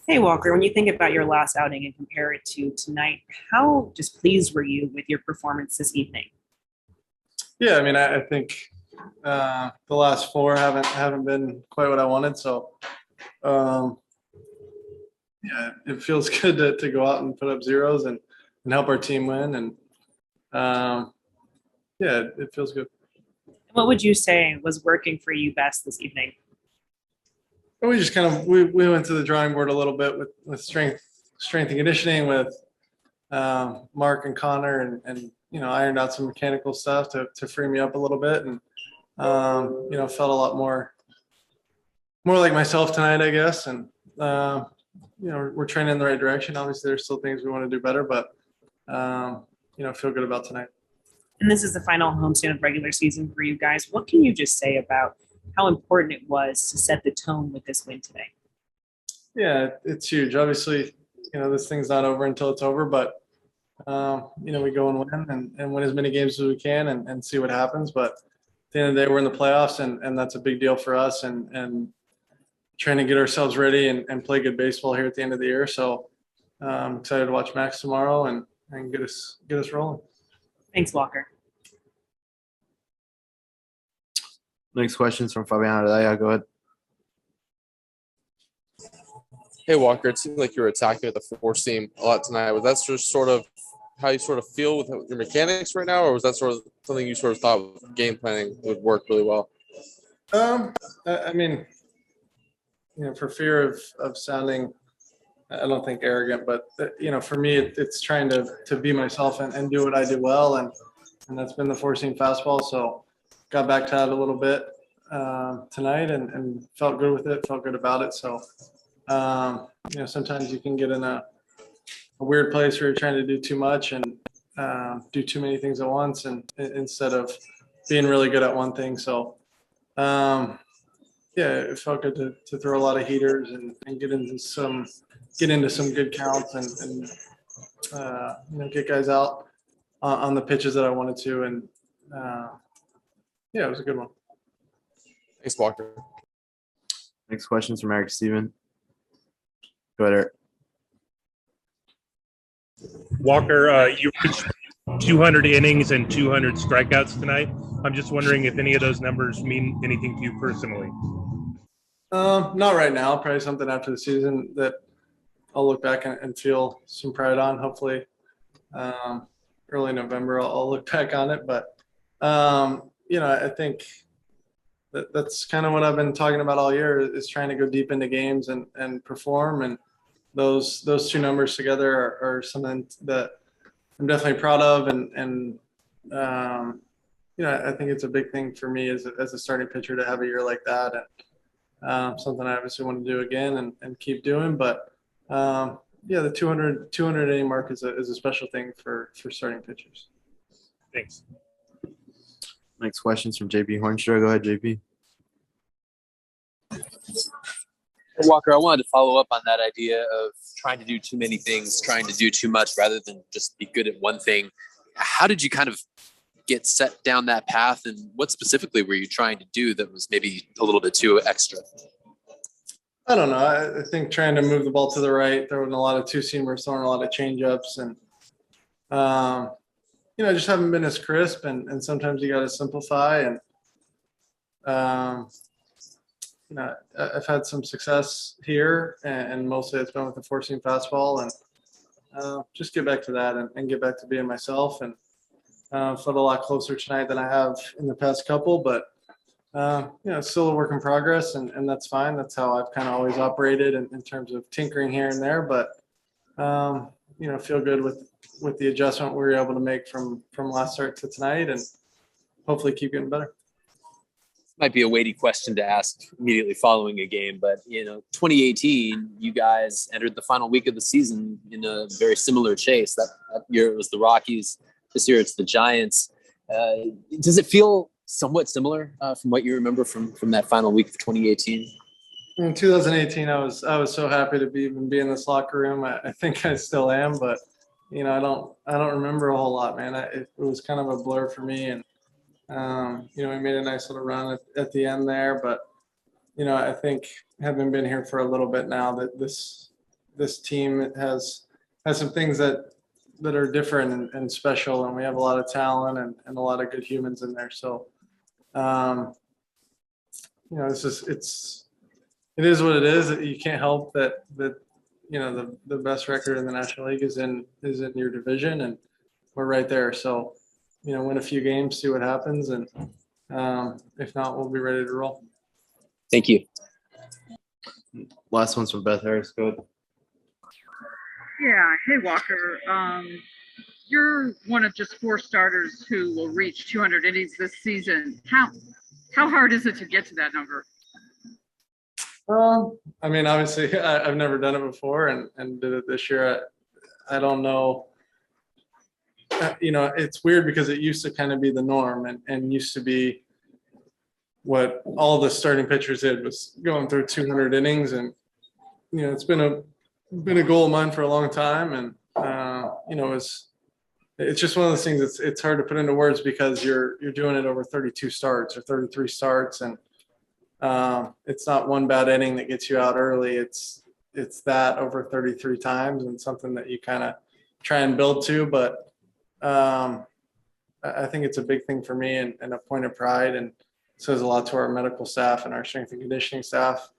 Hey, Walker, when you think about your last outing and compare it to tonight, how displeased were you with your performance this evening? Yeah, I mean, I think the last four haven't been quite what I wanted. So um, yeah, it feels good to go out and put up zeros and help our team win. And yeah, it feels good. What would you say was working for you best this evening? And we just kind of we went to the drawing board a little bit with strength and conditioning with Mark and Connor and ironed out some mechanical stuff to free me up a little bit and felt a lot more like myself tonight, I guess. And we're training in the right direction. Obviously, there's still things we want to do better, but feel good about tonight. And this is the final homestand of regular season for you guys. What can you just say about how important it was to set the tone with this win today? Yeah, it's huge. Obviously, this thing's not over until it's over, but we go and win and win as many games as we can and see what happens. But at the end of the day, we're in the playoffs, and that's a big deal for us. And trying to get ourselves ready and play good baseball here at the end of the year. So I'm excited to watch Max tomorrow and get us rolling. Thanks, Walker. Next questions from Fabian Ardaya. Go ahead. Hey, Walker, it seemed like you were attacking with the four seam a lot tonight. Was that just sort of how you sort of feel with your mechanics right now, or was that sort of something you sort of thought game planning would work really well? I mean, for fear of sounding, I don't think arrogant, but for me, it's trying to be myself and do what I do well, and that's been the four seam fastball. So got back to that a little bit tonight and felt good with it, felt good about it. So sometimes you can get in a weird place where you're trying to do too much and do too many things at once, and instead of being really good at one thing. So yeah, it felt good to throw a lot of heaters and get into some good counts and get guys out on the pitches that I wanted to. And yeah, it was a good one. Thanks, Walker. Next questions from Eric Steven. Go ahead, Eric. Walker, you reached 200 innings and 200 strikeouts tonight. I'm just wondering if any of those numbers mean anything to you personally. Not right now. Probably something after the season that I'll look back and feel some pride on. Hopefully, early November I'll look back on it. But I think that's kind of what I've been talking about all year is trying to go deep into games and perform. And those two numbers together are something that I'm definitely proud of. And I think it's a big thing for me as a starting pitcher to have a year like that. And something I obviously want to do again and keep doing. But the 200 inning mark is a special thing for starting pitchers. Thanks. Next questions from JP Hornstra. Go ahead, JP. Walker, I wanted to follow up on that idea of trying to do too many things, trying to do too much rather than just be good at one thing. How did you kind of get set down that path, and what specifically were you trying to do that was maybe a little bit too extra? I don't know. I think trying to move the ball to the right, throwing a lot of two-seamers, throwing a lot of change-ups, and I just haven't been as crisp, and sometimes you got to simplify. And I've had some success here, and mostly it's been with the four-seam fastball, and just get back to that and get back to being myself. And felt a lot closer tonight than I have in the past couple, but it's still a work in progress, and that's fine. That's how I've kind of always operated in terms of tinkering here and there. But feel good with the adjustment we were able to make from last start to tonight, and hopefully keep getting better. Might be a weighty question to ask immediately following a game, but 2018, you guys entered the final week of the season in a very similar chase. That year it was the Rockies. This year it's the Giants. Does it feel somewhat similar from what you remember from that final week of 2018? In 2018, I was so happy to be in this locker room. I think I still am, but I don't remember a whole lot, man. It was kind of a blur for me, and we made a nice little run at the end there. But I think having been here for a little bit now, that this this team has some things that are different and special, and we have a lot of talent and a lot of good humans in there. So, you know, it is what it is. You can't help that you know, the best record in the National League is in your division, and we're right there. So, you know, win a few games, see what happens, and if not, we'll be ready to roll. Thank you. Last one's from Beth Harris. Go ahead. Yeah. Hey, Walker. You're one of just 4 starters who will reach 200 innings this season. How hard is it to get to that number? I mean, obviously, I've never done it before, and did it this year. I don't know. You know, it's weird because it used to kind of be the norm, and used to be what all the starting pitchers did was going through 200 innings, and you know, it's been a goal of mine for a long time, and you know, it's just one of those things. It's hard to put into words because you're doing it over 32 starts or 33 starts, and it's not one bad inning that gets you out early. It's that over 33 times, and something that you kind of try and build to. But I think it's a big thing for me and a point of pride, and says a lot to our medical staff and our strength and conditioning staff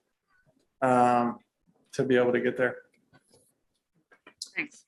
to be able to get there. Thanks.